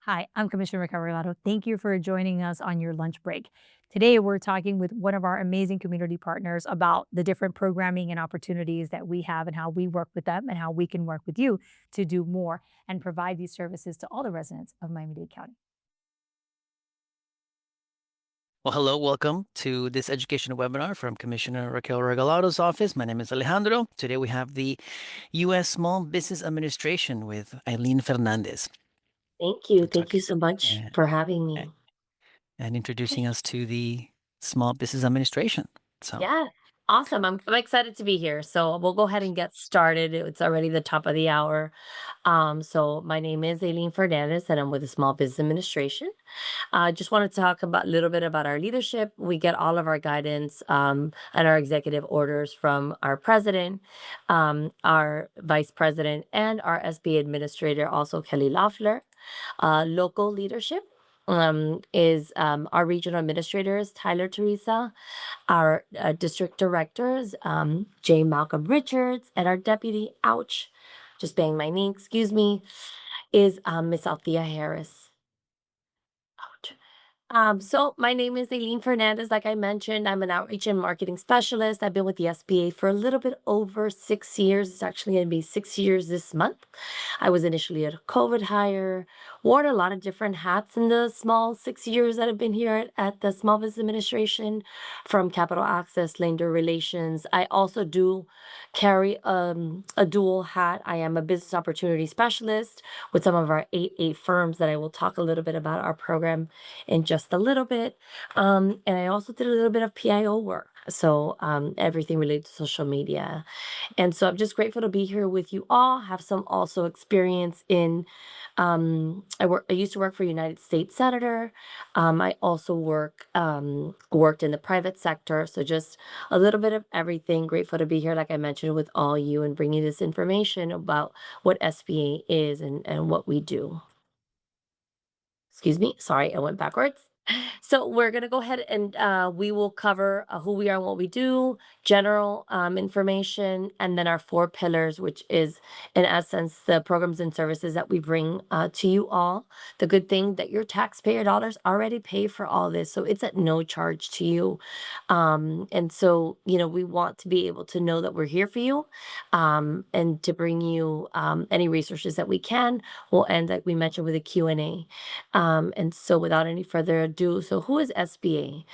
Hi, I'm Commissioner Raquel Regalado. Thank you for joining us on your lunch break. Today, we're talking with one of our amazing community partners about the different programming and opportunities that we have and how we work with them and how we can work with you to do more and provide these services to all the residents of Miami-Dade County. Well, hello, welcome to this educational webinar from Commissioner Raquel Regalado's office. My name is Alejandro. Today we have the U.S. Small Business Administration with Eileen Fernandez. Thank you. We're Thank you talking so much uh, for having uh, me. and introducing us to the Small Business Administration. So, Yeah, awesome. I'm excited to be here. So we'll go ahead and get started. It's already the top of the hour. So my name is Eileen Fernandez, and I'm with the Small Business Administration. I just want to talk about a little bit about our leadership. We get all of our guidance and our executive orders from our president, our vice president, and our SB administrator, also Kelly Loeffler. Local leadership is our regional administrators, Tyler Teresa, our district directors, J. Malcolm Richards, and our deputy, ouch, just banged my knee, excuse me, is Miss Althea Harris. Ouch. So my name is Eileen Fernandez. Like I mentioned, I'm an outreach and marketing specialist. I've been with the SBA for a little bit over 6 years. It's actually going to be 6 years this month. I was initially a COVID hire, worn a lot of different hats in the small 6 years that I've been here at the Small Business Administration, from capital access, lender relations. I also do carry a dual hat. I am a business opportunity specialist with some of our 8 firms that I will talk a little bit about our program in just a little bit. And I also did a little bit of PIO work. So everything related to social media. And so I'm just grateful to be here with you all. Have some also experience in I used to work for United States Senator. I also worked in the private sector. So just a little bit of everything. Grateful to be here, like I mentioned, with all you and bringing this information about what SBA is and what we do. Excuse me. Sorry, I went backwards. So we're gonna go ahead and we will cover who we are and what we do, general information, and then our 4 pillars, which is in essence the programs and services that we bring to you all. The good thing that your taxpayer dollars already pay for all this, so it's at no charge to you. And so we want to be able to know that we're here for you, and to bring you any resources that we can. We'll end, like we mentioned, with a Q&A. And so without any further ado, so who is SBA?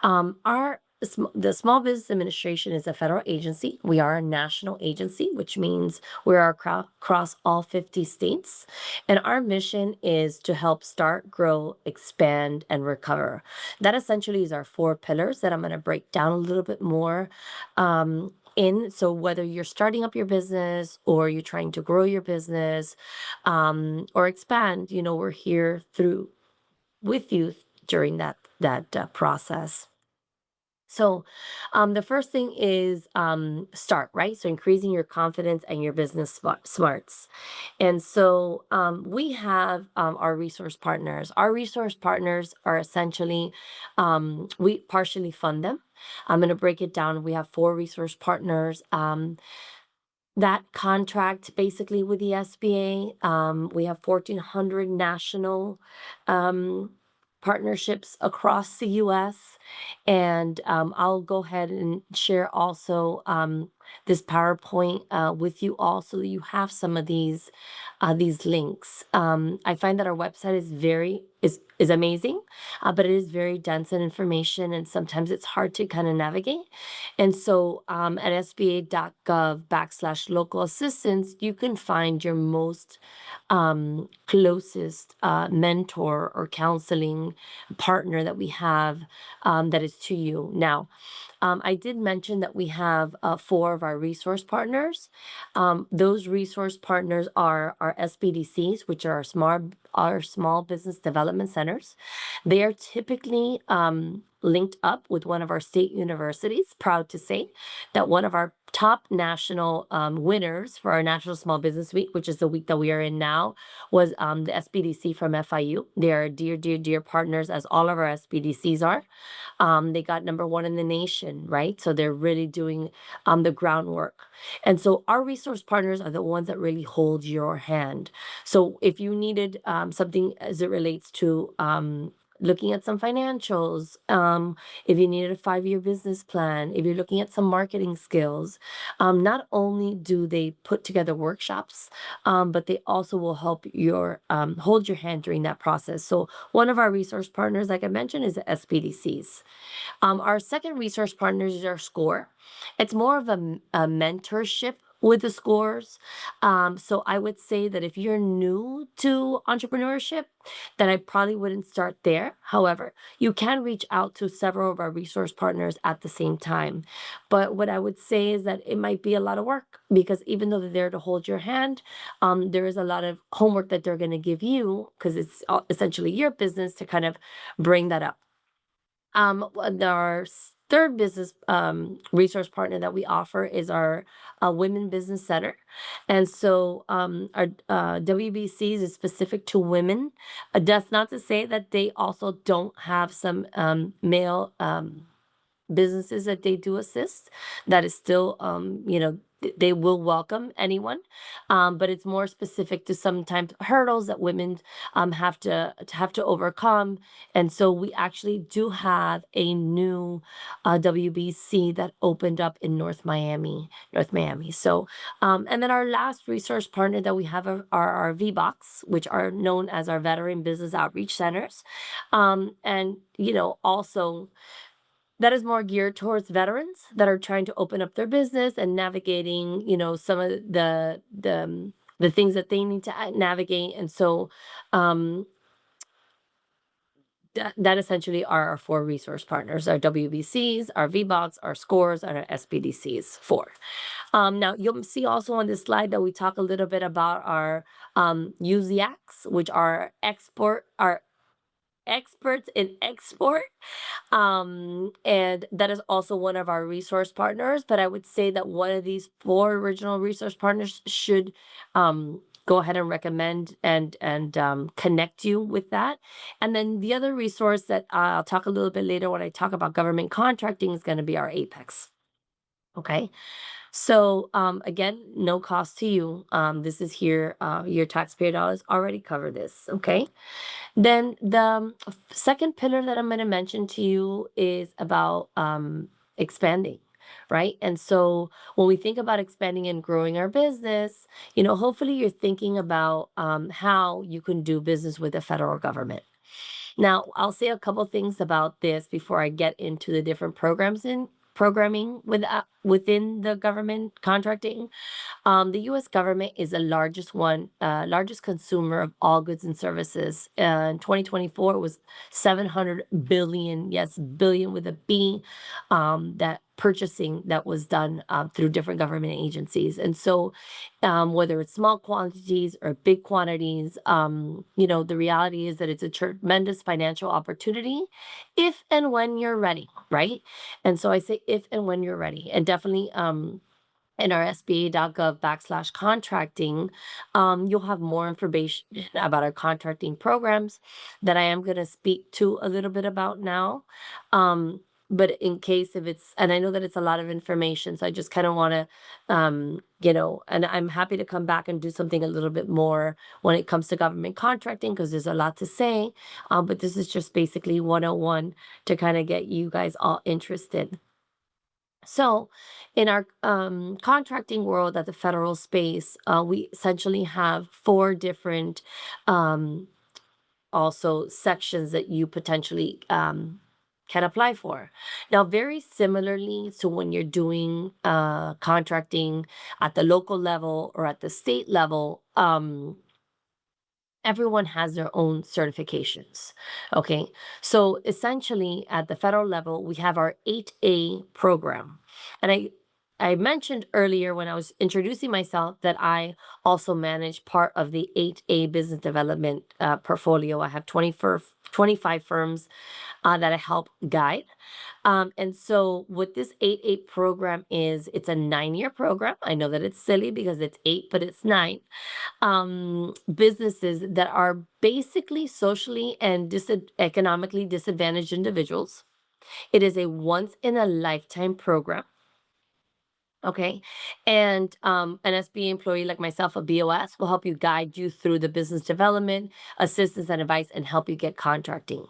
The Small Business Administration is a federal agency. We are a national agency, which means we're across all 50 states. And our mission is to help start, grow, expand, and recover. That essentially is our 4 pillars that I'm going to break down a little bit more. So whether you're starting up your business or you're trying to grow your business, or expand, we're here through with you during that process. So, the first thing is start, right? So, increasing your confidence and your business smarts. And so, we have our resource partners. Our resource partners are essentially, we partially fund them. I'm going to break it down. We have 4 resource partners. That contract basically with the SBA. We have 1,400 national partnerships across the US. And I'll go ahead and share also this PowerPoint with you all so that you have some of these links. I find that our website is amazing, but it is very dense in information, and sometimes it's hard to kind of navigate. And so at sba.gov/local assistance, you can find your most closest mentor or counseling partner that we have, that is to you. Now, I did mention that we have 4 of our resource partners. Those resource partners are our SBDCs, which are our small business development centers. They are typically linked up with one of our state universities. Proud to say that one of our top national winners for our National Small Business Week, which is the week that we are in now, was the SBDC from FIU. They are dear, dear, dear partners, as all of our SBDCs are. They got #1 in the nation, right? So they're really doing the groundwork. And so our resource partners are the ones that really hold your hand. So if you needed something as it relates to looking at some financials, if you needed a 5-year business plan, if you're looking at some marketing skills, not only do they put together workshops, but they also will help your hold your hand during that process. So one of our resource partners, like I mentioned, is the SBDCs. Our second resource partner is our SCORE. It's more of a mentorship with the scores. So I would say that if you're new to entrepreneurship, then I probably wouldn't start there. However, you can reach out to several of our resource partners at the same time. But what I would say is that it might be a lot of work, because even though they're there to hold your hand, there is a lot of homework that they're going to give you, because it's essentially your business to kind of bring that up. Our third business resource partner that we offer is our Women Business Center. And so our WBCs is specific to women. That's not to say that they also don't have some male businesses that they do assist. That is still, they will welcome anyone, but it's more specific to sometimes hurdles that women have to overcome. And so we actually do have a new WBC that opened up in North Miami. So, and then our last resource partner that we have are our VBOCs, which are known as our Veteran Business Outreach Centers, and also that is more geared towards veterans that are trying to open up their business and navigating, some of the things that they need to navigate. And so that essentially are our 4 resource partners: our WBCs, our VBOCs, our SCOREs, and our SBDCs 4. Now, you'll see also on this slide that we talk a little bit about our UZACs, which are experts in export. And that is also one of our resource partners. But I would say that one of these 4 original resource partners should go ahead and recommend and connect you with that. And then the other resource that I'll talk a little bit later when I talk about government contracting is going to be our Apex. Okay. So again, no cost to you. This is here. Your taxpayer dollars already cover this. Okay. Then the second pillar that I'm going to mention to you is about expanding, right? And so when we think about expanding and growing our business, hopefully you're thinking about how you can do business with the federal government. Now, I'll say a couple things about this before I get into the different programs in programming within the government contracting. The U.S. government is the largest consumer of all goods and services. In 2024, it was 700 billion, yes, billion with a B, that purchasing that was done through different government agencies. And so whether it's small quantities or big quantities, the reality is that it's a tremendous financial opportunity if and when you're ready, right? And so I say if and when you're ready. And definitely in our SBA.gov/contracting, you'll have more information about our contracting programs that I am going to speak to a little bit about now. But in case if it's, and I know that it's a lot of information, so I just kind of want to, and I'm happy to come back and do something a little bit more when it comes to government contracting, because there's a lot to say. But this is just basically 101 to kind of get you guys all interested. So, in our contracting world at the federal space, we essentially have 4 different also sections that you potentially can apply for. Now, very similarly to when you're doing contracting at the local level or at the state level, everyone has their own certifications. Okay. So essentially at the federal level, we have our 8A program. And I mentioned earlier when I was introducing myself that I also manage part of the 8A business development portfolio. I have 25 firms that I help guide. And so what this 8-8 program is, it's a 9-year program. I know that it's silly because it's 8, but it's 9. Businesses that are basically socially and economically disadvantaged individuals. It is a once in a lifetime program. Okay. And an SBA employee like myself, a BOS, will help you guide you through the business development, assistance and advice, and help you get contracting.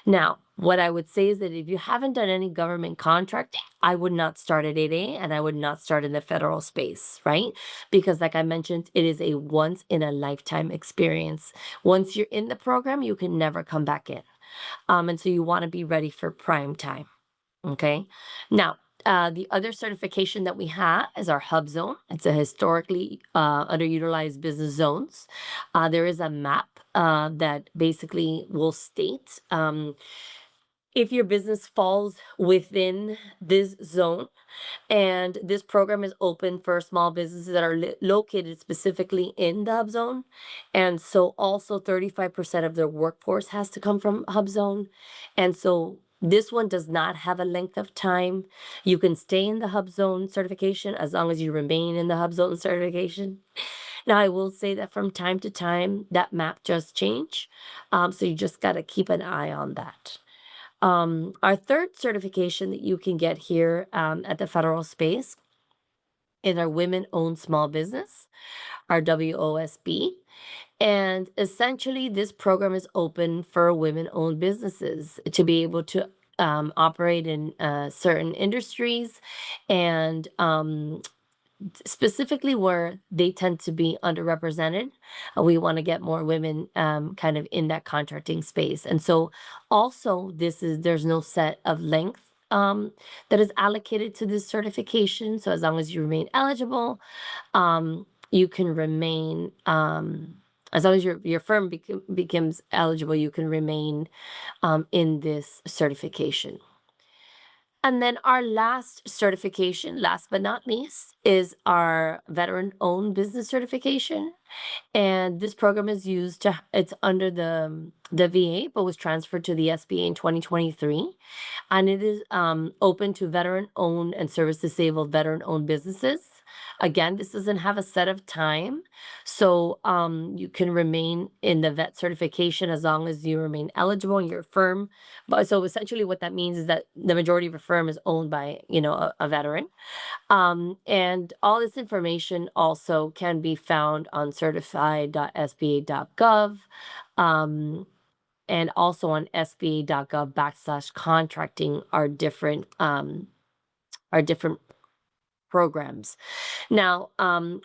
Now, what I would say is that if you haven't done any government contracting, I would not start at 8A and I would not start in the federal space, right? Because, like I mentioned, it is a once in a lifetime experience. Once you're in the program, you can never come back in. And so you want to be ready for prime time. Okay. Now, the other certification that we have is our hub zone. It's a historically underutilized business zones. There is a map that basically will state if your business falls within this zone, and this program is open for small businesses that are located specifically in the hub zone. And so also 35% of their workforce has to come from hub zone. And so this one does not have a length of time. You can stay in the hub zone certification as long as you remain in the hub zone certification. Now, I will say that from time to time, that map does change. So you just got to keep an eye on that. Our third certification that you can get here at the federal space is our Women Owned Small Business, our WOSB. And essentially, this program is open for women owned businesses to be able to operate in certain industries and specifically where they tend to be underrepresented. We want to get more women kind of in that contracting space. And so also there's no set of length that is allocated to this certification. So as long as you remain eligible, you can remain, as long as your firm becomes eligible, you can remain in this certification. And then our last certification, last but not least, is our veteran-owned business certification. And this program is it's under the VA, but was transferred to the SBA in 2023. And it is open to veteran-owned and service-disabled veteran-owned businesses. Again, this doesn't have a set of time. So you can remain in the vet certification as long as you remain eligible in your firm. But so essentially what that means is that the majority of a firm is owned by, a veteran. And all this information also can be found on certified.sba.gov. And also on sba.gov/contracting are different programs. Now,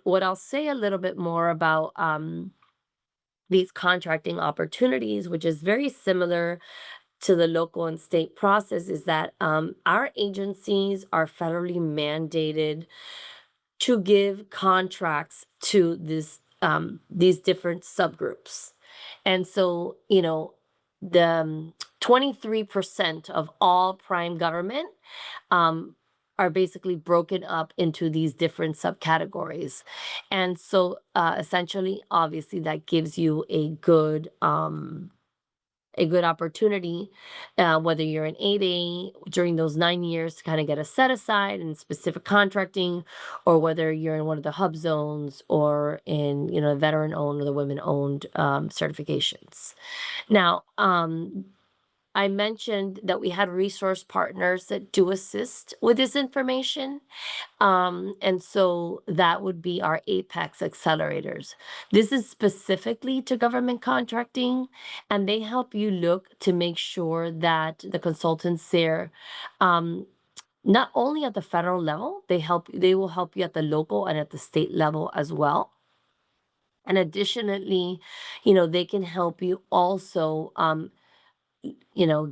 what I'll say a little bit more about these contracting opportunities, which is very similar to the local and state process, is that our agencies are federally mandated to give contracts to these different subgroups. And so, the 23% of all prime government are basically broken up into these different subcategories. And so essentially, obviously, that gives you a good opportunity, whether you're an 8A during those 9 years to kind of get a set aside in specific contracting, or whether you're in one of the hub zones or in, veteran owned or the women owned certifications. Now, I mentioned that we had resource partners that do assist with this information. And so that would be our Apex accelerators. This is specifically to government contracting, and they help you look to make sure that the consultants there, not only at the federal level, they will help you at the local and at the state level as well. And additionally, they can help you also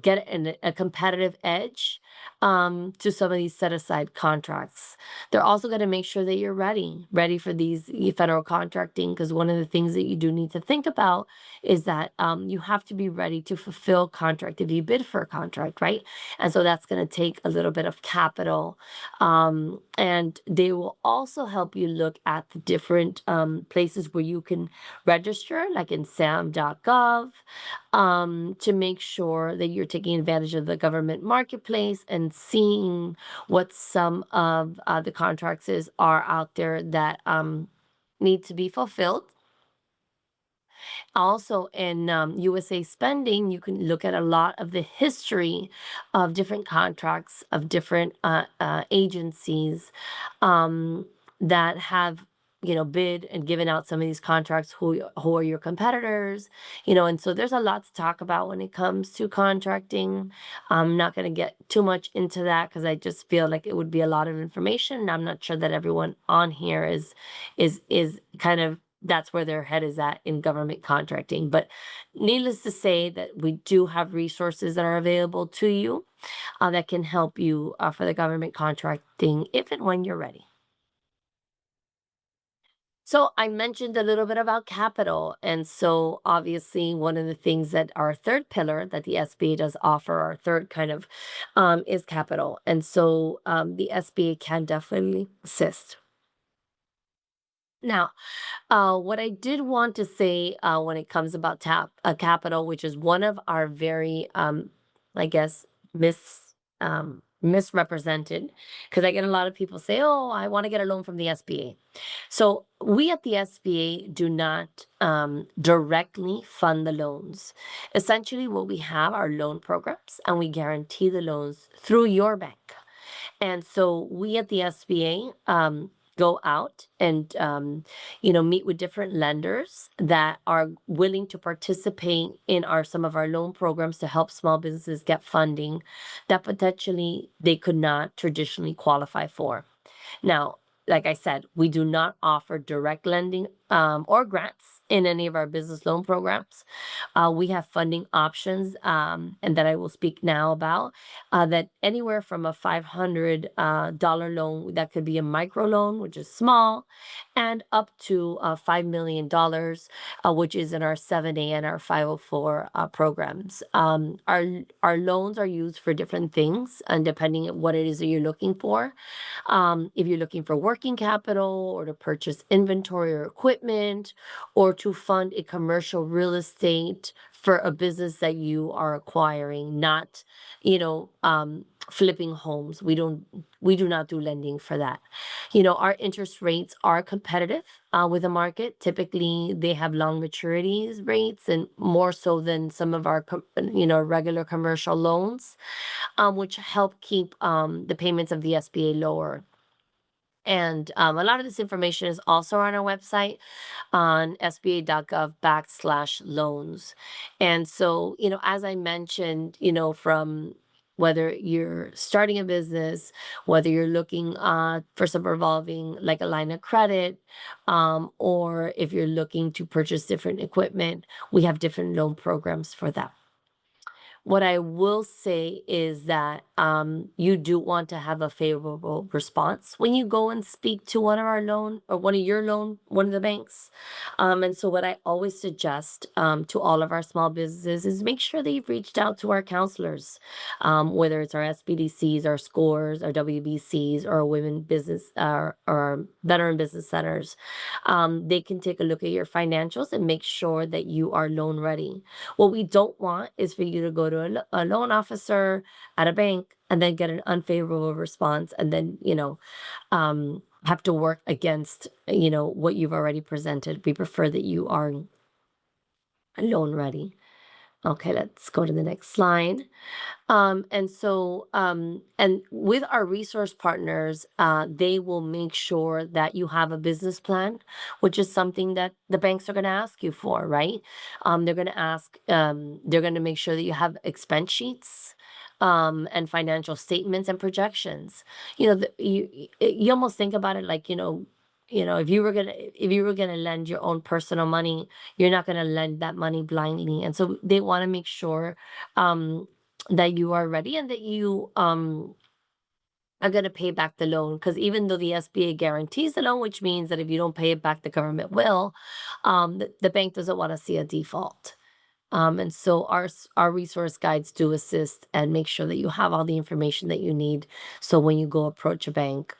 get a competitive edge to some of these set aside contracts. They're also going to make sure that you're ready for these federal contracting, because one of the things that you do need to think about is that you have to be ready to fulfill contract if you bid for a contract, right? And so that's going to take a little bit of capital. And they will also help you look at the different places where you can register, like in sam.gov, to make sure that you're taking advantage of the government marketplace and seeing what some of the contracts are out there that need to be fulfilled. Also, in USA Spending, you can look at a lot of the history of different contracts of different agencies that have bid and given out some of these contracts. Who are your competitors? And so there's a lot to talk about when it comes to contracting. I'm not going to get too much into that because I just feel like it would be a lot of information, and I'm not sure that everyone on here is kind of, that's where their head is at in government contracting. But needless to say that we do have resources that are available to you that can help you for the government contracting if and when you're ready. So I mentioned a little bit about capital. And so obviously one of the things that our third pillar that the SBA does offer, our third kind of, is capital. And so the SBA can definitely assist. Now, what I did want to say when it comes about capital, which is one of our very, I guess, misrepresented, because I get a lot of people say, "Oh, I want to get a loan from the SBA." So we at the SBA do not directly fund the loans. Essentially, what we have are loan programs, and we guarantee the loans through your bank. And so we at the SBA go out and meet with different lenders that are willing to participate in some of our loan programs to help small businesses get funding that potentially they could not traditionally qualify for. Now, like I said, we do not offer direct lending or grants in any of our business loan programs. We have funding options, and that I will speak now about, that anywhere from a $500 loan, that could be a micro loan, which is small, and up to $5 million, which is in our 7A and our 504 programs. Our loans are used for different things, and depending on what it is that you're looking for. If you're looking for working capital or to purchase inventory or equipment or to fund a commercial real estate for a business that you are acquiring, not, flipping homes. We do not do lending for that. Our interest rates are competitive with the market. Typically, they have long maturities rates and more so than some of our, regular commercial loans, which help keep the payments of the SBA lower. And a lot of this information is also on our website on sba.gov/loans. And so, as I mentioned, from whether you're starting a business, whether you're looking for some revolving, like a line of credit, or if you're looking to purchase different equipment, we have different loan programs for that. What I will say is that you do want to have a favorable response when you go and speak to one of one of the banks. And so what I always suggest to all of our small businesses is make sure that you've reached out to our counselors, whether it's our SBDCs, our SCORES, our WBCs, or our women business or our veteran business centers. They can take a look at your financials and make sure that you are loan ready. What we don't want is for you to go to a loan officer at a bank and then get an unfavorable response and then, have to work against, what you've already presented. We prefer that you are loan ready. Okay, let's go to the next slide. And with our resource partners, they will make sure that you have a business plan, which is something that the banks are going to ask you for, right? They're going to they're going to make sure that you have expense sheets, and financial statements and projections. You almost think about it like, if you were gonna lend your own personal money, you're not gonna lend that money blindly. And so they want to make sure that you are ready and that you are going to pay back the loan, because even though the SBA guarantees the loan, which means that if you don't pay it back, the government will, the bank doesn't want to see a default. And so our resource guides do assist and make sure that you have all the information that you need. So when you go approach a bank,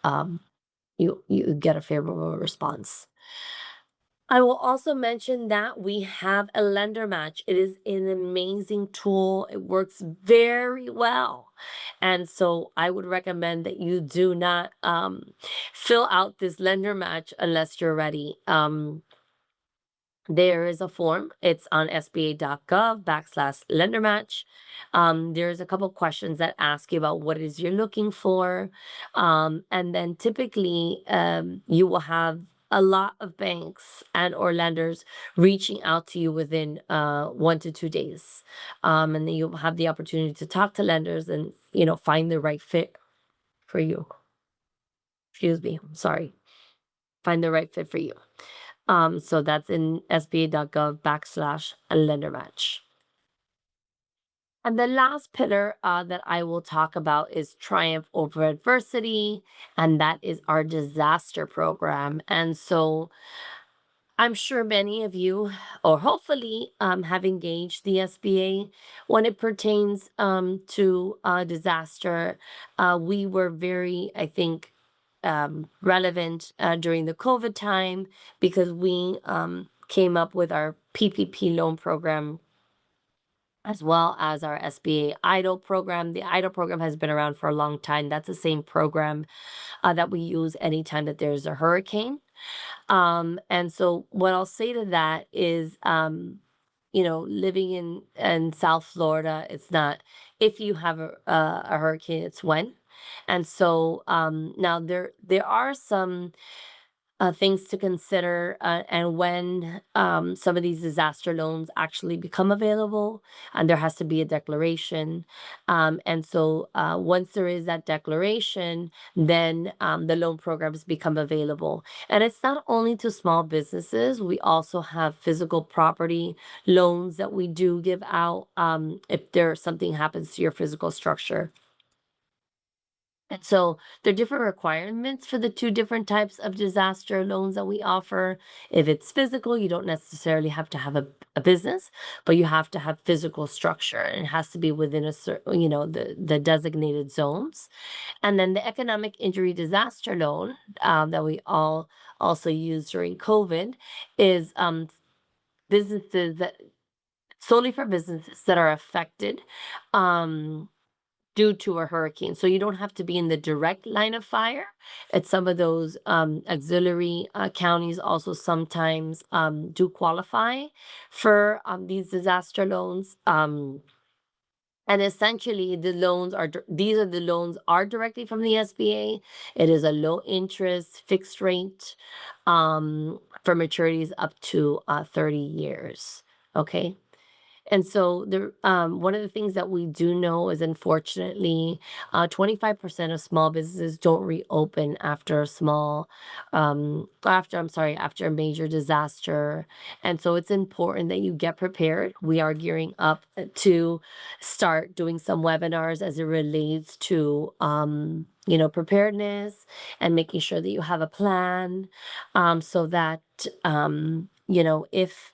you get a favorable response. I will also mention that we have a lender match. It is an amazing tool. It works very well. And so I would recommend that you do not fill out this lender match unless you're ready. There is a form. It's on sba.gov/lender match. There's a couple questions that ask you about what it is you're looking for. And then typically you will have a lot of banks and or lenders reaching out to you within 1 to 2 days. And then you'll have the opportunity to talk to lenders and, find the right fit for you. Excuse me. Sorry. Find the right fit for you. So that's in sba.gov/lender match. And the last pillar that I will talk about is triumph over adversity, and that is our disaster program. And so I'm sure many of you, or hopefully, have engaged the SBA when it pertains to disaster. We were very, I think, relevant during the COVID time because we came up with our PPP loan program as well as our SBA EIDL program. The EIDL program has been around for a long time. That's the same program that we use anytime that there's a hurricane. And so what I'll say to that is, living in South Florida, it's not if you have a hurricane, it's when. And so now there are some things to consider and when some of these disaster loans actually become available, and there has to be a declaration. And so once there is that declaration, then the loan programs become available. And it's not only to small businesses, we also have physical property loans that we do give out if there something happens to your physical structure. And so there are different requirements for the two different types of disaster loans that we offer. If it's physical, you don't necessarily have to have a business, but you have to have physical structure, and it has to be within a certain, the designated zones. And then the economic injury disaster loan that we all also use during COVID is businesses that solely for businesses that are affected. Due to a hurricane. So you don't have to be in the direct line of fire. At some of those auxiliary counties also sometimes do qualify for these disaster loans. And essentially these are the loans are directly from the SBA. It is a low interest fixed rate for maturities up to 30 years. Okay. And so one of the things that we do know is unfortunately, 25% of small businesses don't reopen after after a major disaster. And so it's important that you get prepared. We are gearing up to start doing some webinars as it relates to, preparedness and making sure that you have a plan, so that, if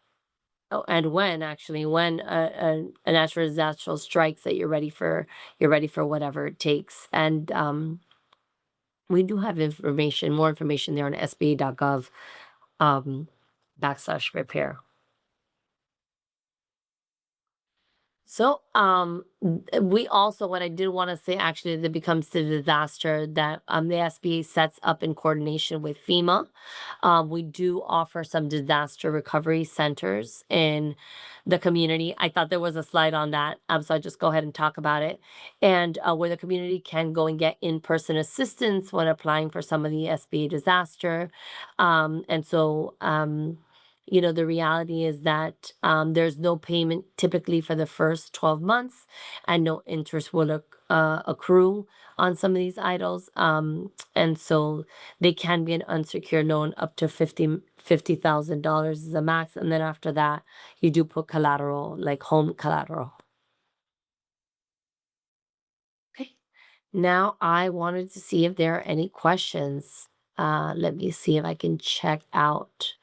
and when actually when a natural disaster strikes, that you're ready for whatever it takes. And we do have more information there on sba.gov /repair. So, we also, what I did want to say actually, that becomes the disaster that the SBA sets up in coordination with FEMA. We do offer some disaster recovery centers in the community. I thought there was a slide on that, so I'll just go ahead and talk about it. And where the community can go and get in-person assistance when applying for some of the SBA disaster. And so, the reality is that there's no payment typically for the first 12 months, and no interest will accrue on some of these idols. And so they can be an unsecured loan up to $50,000 is the max. And then after that, you do put collateral, like home collateral. Now I wanted to see if there are any questions. Let me see if I can check out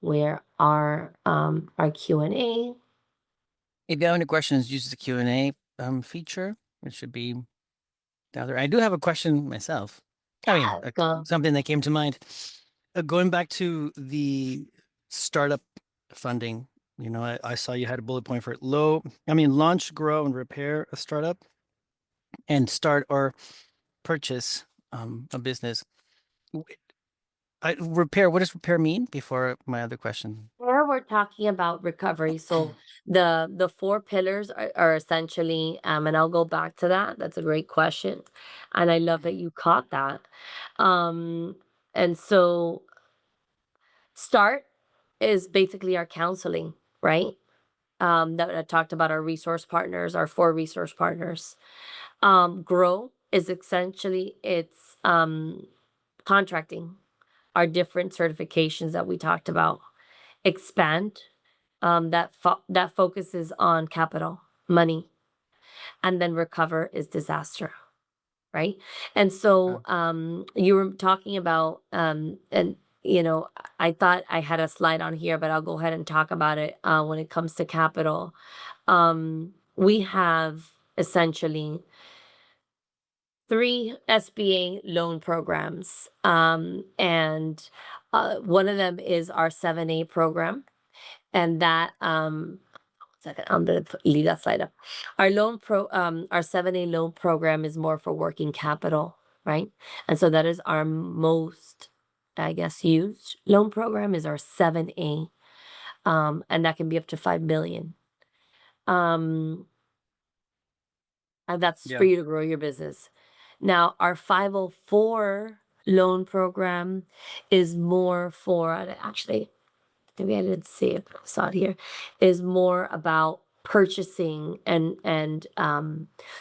where our Q&A. If you have any questions, use the Q&A feature. It should be down there. I do have a question myself. I mean, Go. something that came to mind. Going back to the startup funding, I saw you had a bullet point for launch, grow, and repair a startup, and start or purchase a business. Repair, what does repair mean before my other question? Here we're talking about recovery. So the four pillars are essentially, and I'll go back to that. That's a great question, and I love that you caught that. Um, and so start is basically our counseling, right? That I talked about our resource partners, our four resource partners. Grow is essentially it's contracting, our different certifications that we talked about. Expand, that focuses on capital, money, and then recover is disaster, right? And so you were talking about and I thought I had a slide on here, but I'll go ahead and talk about it when it comes to capital. We have essentially three SBA loan programs, and one of them is our 7A program, and that second, I'm gonna leave that slide up. Our 7A loan program is more for working capital, right? And so that is our most, I guess, used loan program is our 7A, and that can be up to 5 million. And that's for Yeah. you to grow your business. Now, our 504 loan program is more for, actually, maybe I didn't see it, but I saw it here, is more about purchasing and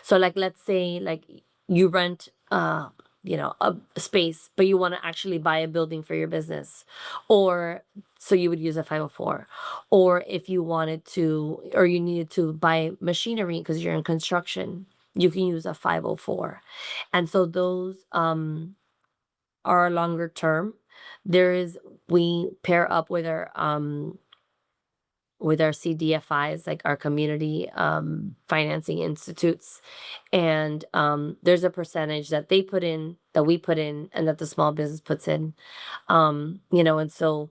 so like let's say like you rent a space, but you want to actually buy a building for your business, or so you would use a 504. Or if you wanted to, or you needed to buy machinery because you're in construction, you can use a 504. And so those are longer term. We pair up with our CDFIs, like our community financing institutes. And there's a percentage that they put in, that we put in, and that the small business puts in. And so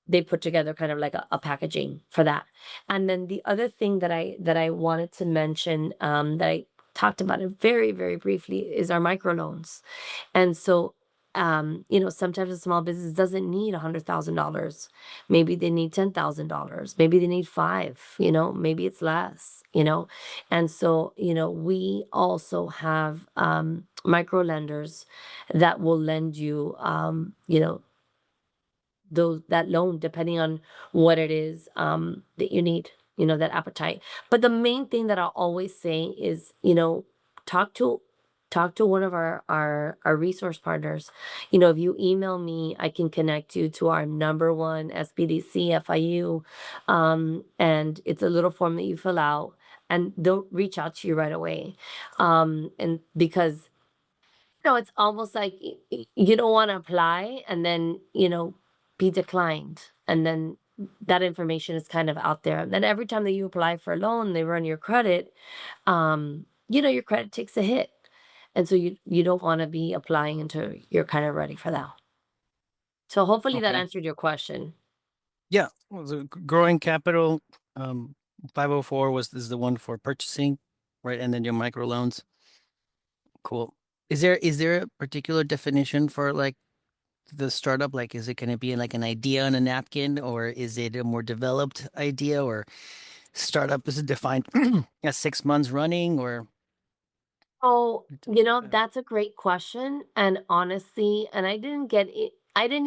they put together kind of like a packaging for that. And then the other thing that I wanted to mention, that I talked about it very, very briefly, is our microloans. And so sometimes a small business doesn't need $100,000. Maybe they need $10,000. Maybe they need five. Maybe it's less. And so we also have micro lenders that will lend you that loan depending on what it is that you need, that appetite. But the main thing that I'll always say is, talk to one of our resource partners. If you email me, I can connect you to our number one SBDC FIU, and it's a little form that you fill out, and they'll reach out to you right away. And because it's almost like you don't want to apply and then, be declined. And then that information is kind of out there. And then every time that you apply for a loan, they run your credit, your credit takes a hit. And so you don't want to be applying until you're kind of ready for that. So hopefully that Okay. answered your question. Yeah. Well, the growing capital, 504 is the one for purchasing, right? And then your microloans. Cool. Is there a particular definition for like the startup? Like, is it going to be like an idea on a napkin, or is it a more developed idea, or startup is it defined as 6 months running, or Oh, that's a great question. And honestly, and I didn't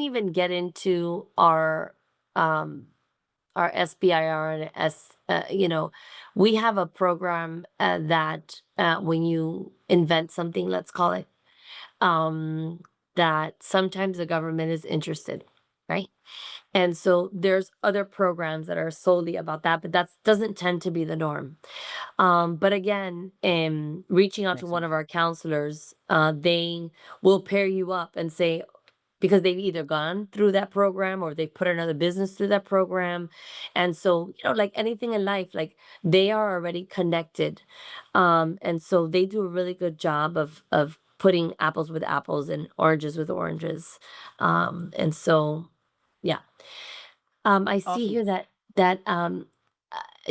even get into um our SBIR and we have a program that when you invent something, let's call it, that sometimes the government is interested, right? And so there's other programs that are solely about that, but that doesn't tend to be the norm. But again, reaching out to Makes one sense. of our counselors, they will pair you up and say, because they've either gone through that program or they put another business through that program. And so, like anything in life, like they are already connected. And so they do a really good job of putting apples with apples and oranges with oranges. And so, yeah. I see Awesome. here that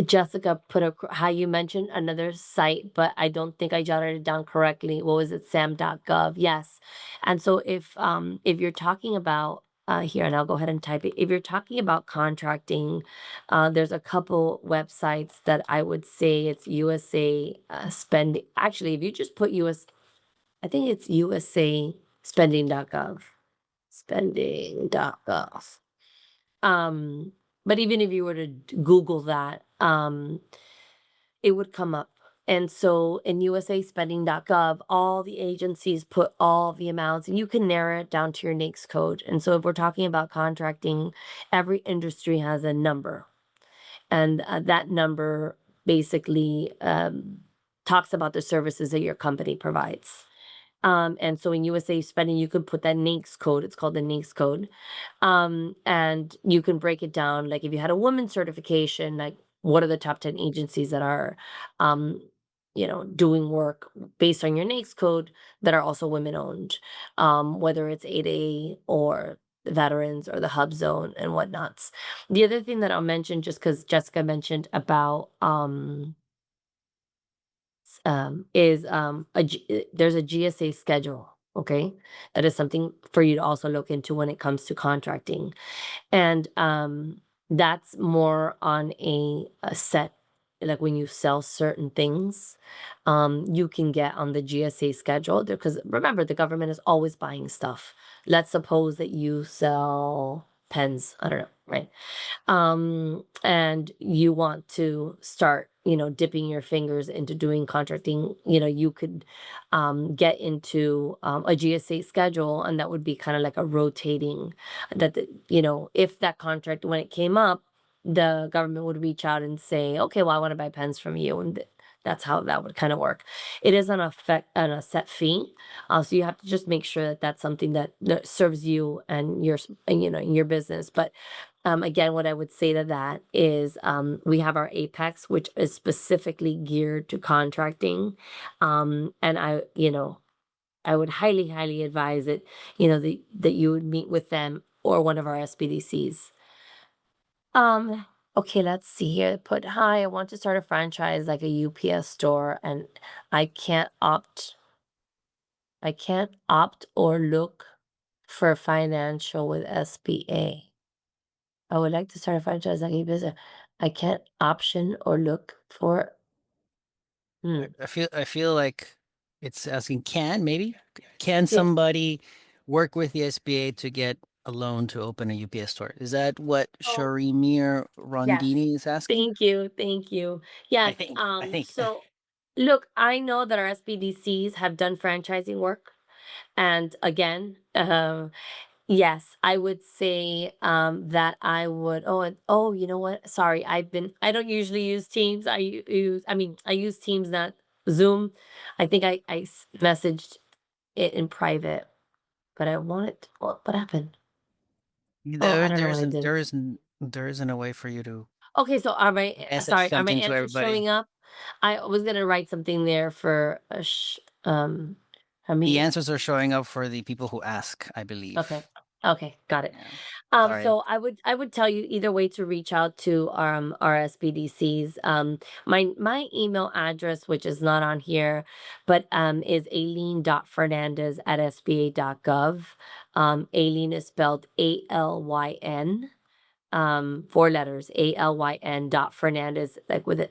Jessica put how you mentioned another site, but I don't think I jotted it down correctly. What was it? Sam.gov. Yes. And so if you're talking about here, and I'll go ahead and type it. If you're talking about contracting, there's a couple websites that I would say it's USA spending. Actually, if you just put I think it's USA spending.gov. Spending.gov. Um, but even if you were to Google that, it would come up. And so in usaspending.gov, all the agencies put all the amounts and you can narrow it down to your NAICS code. And so if we're talking about contracting, every industry has a number. And that number basically talks about the services that your company provides. And so in USA Spending, you could put that NAICS code. It's called the NAICS code. And you can break it down. Like if you had a women's certification, like what are the top 10 agencies that are, um, doing work based on your NAICS code that are also women owned, whether it's 8A or veterans or the hub zone and whatnots. The other thing that I'll mention, just because Jessica mentioned about, is there's a GSA schedule. Okay, that is something for you to also look into when it comes to contracting, and that's more on a set. Like when you sell certain things, you can get on the GSA schedule because remember the government is always buying stuff. Let's suppose that you sell pens. I don't know, right? And you want to start dipping your fingers into doing contracting, you could get into a GSA schedule, and that would be kind of like a rotating that if that contract when it came up, the government would reach out and say, okay, well, I want to buy pens from you, and that's how that would kind of work. It is on a set fee, so you have to just make sure that that's something that serves you and your business. But again, what I would say to that is we have our Apex, which is specifically geared to contracting. And I would highly, highly advise it, that you would meet with them or one of our SBDCs. Okay, let's see here. Put, hi, I want to start a franchise like a UPS store and I can't opt. I can't opt or look for financial with SBA. I would like to start a franchise like a business. I can't option or look for. Hmm. I feel like it's asking can Yeah. somebody work with the SBA to get a loan to open a UPS store? Is that what Oh, Sharimir yes. Rondini is asking? Thank you. Thank you. I Yes. think. I think. So look, I know that our SBDCs have done franchising work. And again, yes, I would say that I would. Oh, oh, you know what? Sorry, I don't usually use Teams. I use Teams, not Zoom. I think I messaged it in private, but I wanted. What happened? Oh, I There, don't know there what I isn't, did. there isn't, there isn't a way for you to Okay, so message sorry, are my something to answers everybody. showing up? I was gonna write something there for a The meet. answers are showing up for the people who ask, I Okay. believe. Okay, got it. Yeah. Sorry. So I would tell you either way to reach out to our SBDCs. My email address, which is not on here, but is Aileen.Fernandez at SBA.gov. Aileen is spelled ALYN, 4 letters, ALYN dot Fernandez, like with an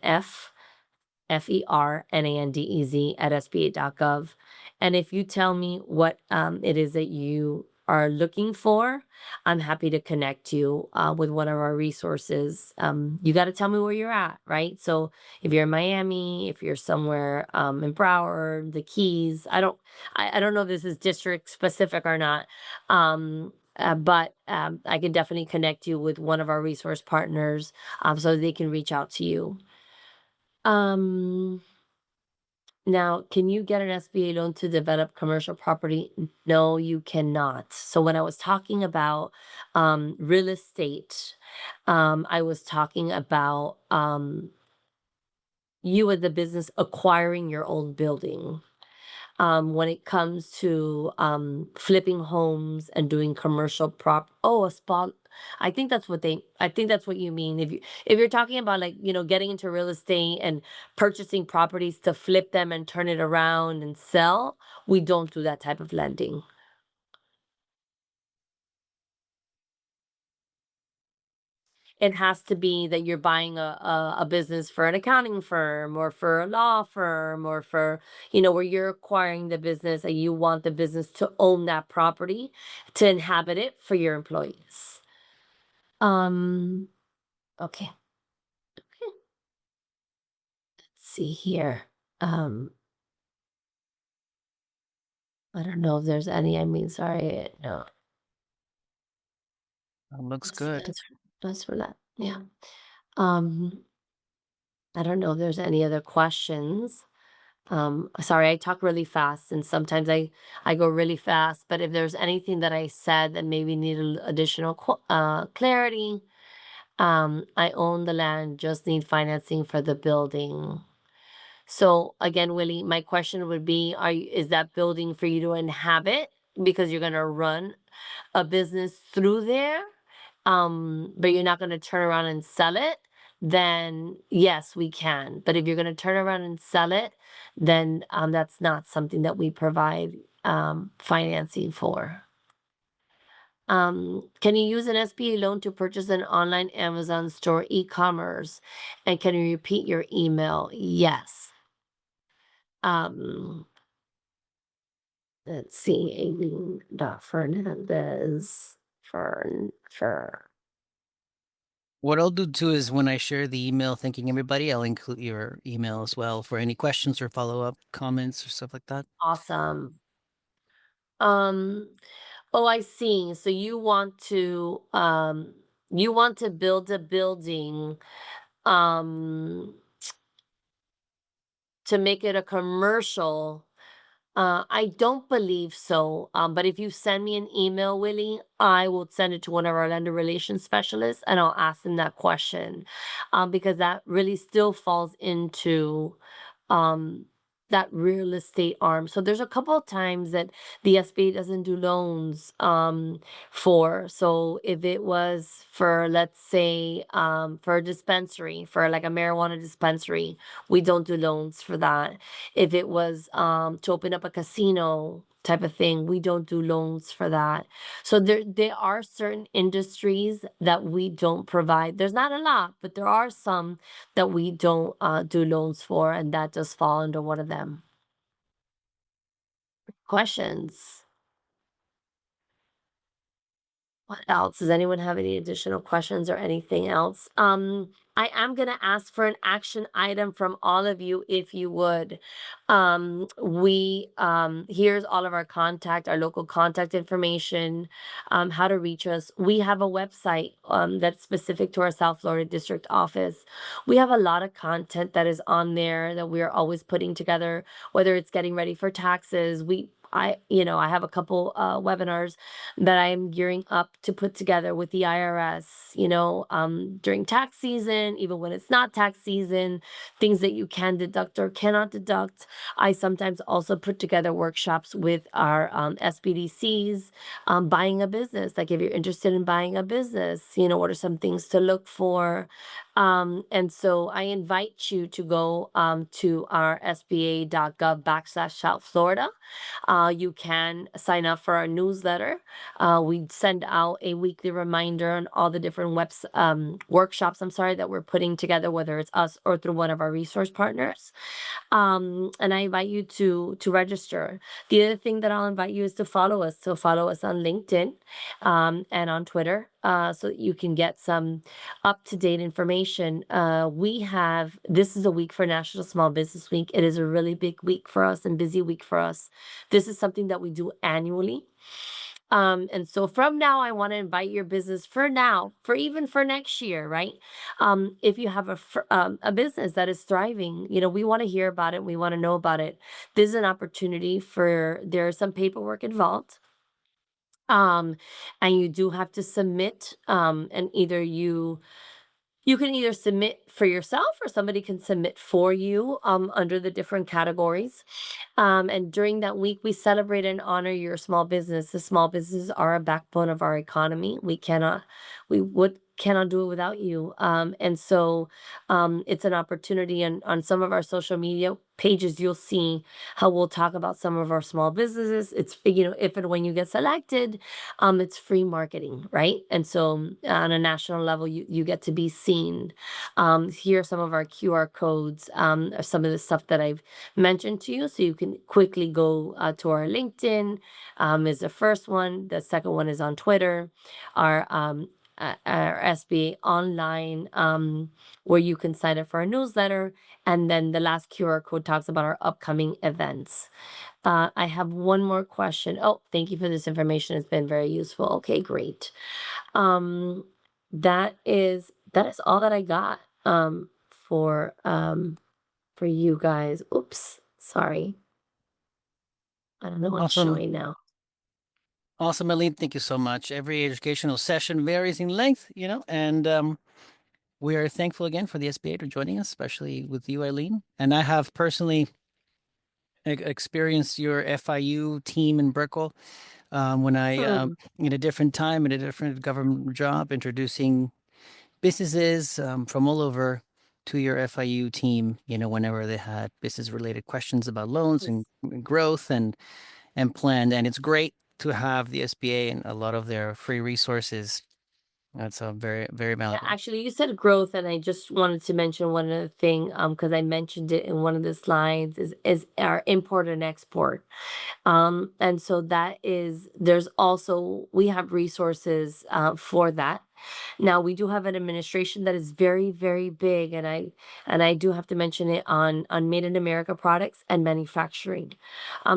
Fernandez at SBA.gov. And if you tell me what it is that you are looking for, I'm happy to connect you with one of our resources. You got to tell me where you're at, right? So if you're in Miami, if you're somewhere in Broward, the Keys, I don't know if this is district specific or not. but I can definitely connect you with one of our resource partners, so they can reach out to you. Um, Now, can you get an SBA loan to develop commercial property? No, you cannot. So when I was talking about real estate, I was talking about you as the business acquiring your own building. When it comes to flipping homes and doing commercial a spot. I think that's what you mean. If you're talking about, like, getting into real estate and purchasing properties to flip them and turn it around and sell, we don't do that type of lending. It has to be that you're buying a business for an accounting firm or for a law firm or for, where you're acquiring the business and you want the business to own that property to inhabit it for your employees. Um, okay. Let's see here. Um, I don't know if there's any, sorry, no. Looks That's good. that's for that. Yeah. Um, I don't know if there's any other questions. Sorry, I talk really fast, and sometimes I go really fast. But if there's anything that I said that maybe needed additional clarity, I own the land, just need financing for the building. So again, Willie, my question would be: is that building for you to inhabit because you're gonna run a business through there, but you're not going to turn around and sell it? Then yes, we can. But if you're going to turn around and sell it, then that's not something that we provide financing for. Can you use an SBA loan to purchase an online Amazon store e-commerce? And can you repeat your email? Yes. Um, let's see, Aileen Fernandez. Fern. What I'll do too is when I share the email thanking everybody, I'll include your email as well for any questions or follow-up comments or stuff like that. Awesome. Um, oh, I see. So you want to build a building um to make it a commercial. I don't believe so. But if you send me an email, Willie, I will send it to one of our lender relations specialists and I'll ask them that question. Because that really still falls into um that real estate arm. So there's a couple of times that the SBA doesn't do loans so if it was for, let's say, for a dispensary, for like a marijuana dispensary, we don't do loans for that. If it was to open up a casino type of thing, we don't do loans for that. So there are certain industries that we don't provide. There's not a lot, but there are some that we don't do loans for, and that does fall under one of them. Questions? What else? Does anyone have any additional questions or anything else? I am going to ask for an action item from all of you, if you would. Here's all of our local contact information, how to reach us. We have a website that's specific to our South Florida District office. We have a lot of content that is on there that we are always putting together, whether it's getting ready for taxes. I have a couple webinars that I'm gearing up to put together with the IRS, during tax season, even when it's not tax season, things that you can deduct or cannot deduct. I sometimes also put together workshops with our SBDCs, buying a business. Like if you're interested in buying a business, what are some things to look for? And so I invite you to go to our sba.gov/South Florida. You can sign up for our newsletter. We send out a weekly reminder on all the different workshops, that we're putting together, whether it's us or through one of our resource partners. And I invite you to register. The other thing that I'll invite you is to follow us. So follow us on LinkedIn and on Twitter, so that you can get some up-to-date information. This is a week for National Small Business Week. It is a really big week for us and busy week for us. This is something that we do annually. And so from now, I want to invite your business for now, for even for next year, right? If you have a business that is thriving, we want to hear about it. We want to know about it. This is an opportunity for, there's some paperwork involved. Um, and you do have to submit, and you can either submit for yourself or somebody can submit for you under the different categories. And during that week, we celebrate and honor your small business. The small businesses are a backbone of our economy. We cannot do it without you. And so it's an opportunity. And on some of our social media pages, you'll see how we'll talk about some of our small businesses. It's, if and when you get selected, it's free marketing, right? And so on a national level, you get to be seen. Here are some of our QR codes, of some of the stuff that I've mentioned to you. So you can quickly go to our LinkedIn, is the first one. The second one is on Twitter. Our SBA online, where you can sign up for our newsletter. And then the last QR code talks about our upcoming events. I have one more question. Oh, thank you for this information. It's been very useful. Okay, great. Um, that is all that I got for you guys. Oops, sorry. I don't know what's Awesome. showing now. Awesome, Eileen. Thank you so much. Every educational session varies in length, and we are thankful again for the SBA for joining us, especially with you, Eileen. And I have personally experienced your FIU team in Brickell when I, Hmm. in a different time, in a different government job, introducing businesses from all over to your FIU team, whenever they had business-related questions about loans and growth and planned. And it's great to have the SBA and a lot of their free resources. That's very, very Yeah, valuable. actually, you said growth, and I just wanted to mention one other thing, because I mentioned it in one of the slides, is our import and export. And so there's also, we have resources for that. Now we do have an administration that is very, very big, and I do have to mention it on Made in America products and manufacturing.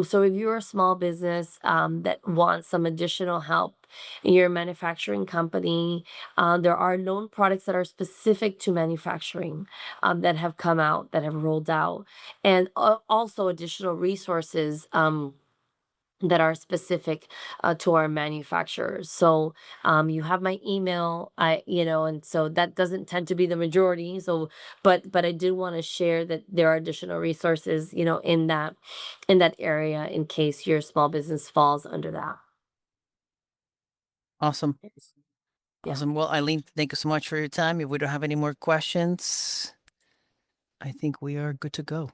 So if you're a small business that wants some additional help in your manufacturing company, there are loan products that are specific to manufacturing that have come out, that have rolled out, and also additional resources. That are specific to our manufacturers. So you have my email, and so that doesn't tend to be the majority. So, but I did want to share that there are additional resources, in that area in case your small business falls under that. Awesome. Yes. Yeah. Awesome. Well, Eileen, thank you so much for your time. If we don't have any more questions, I think we are good to go.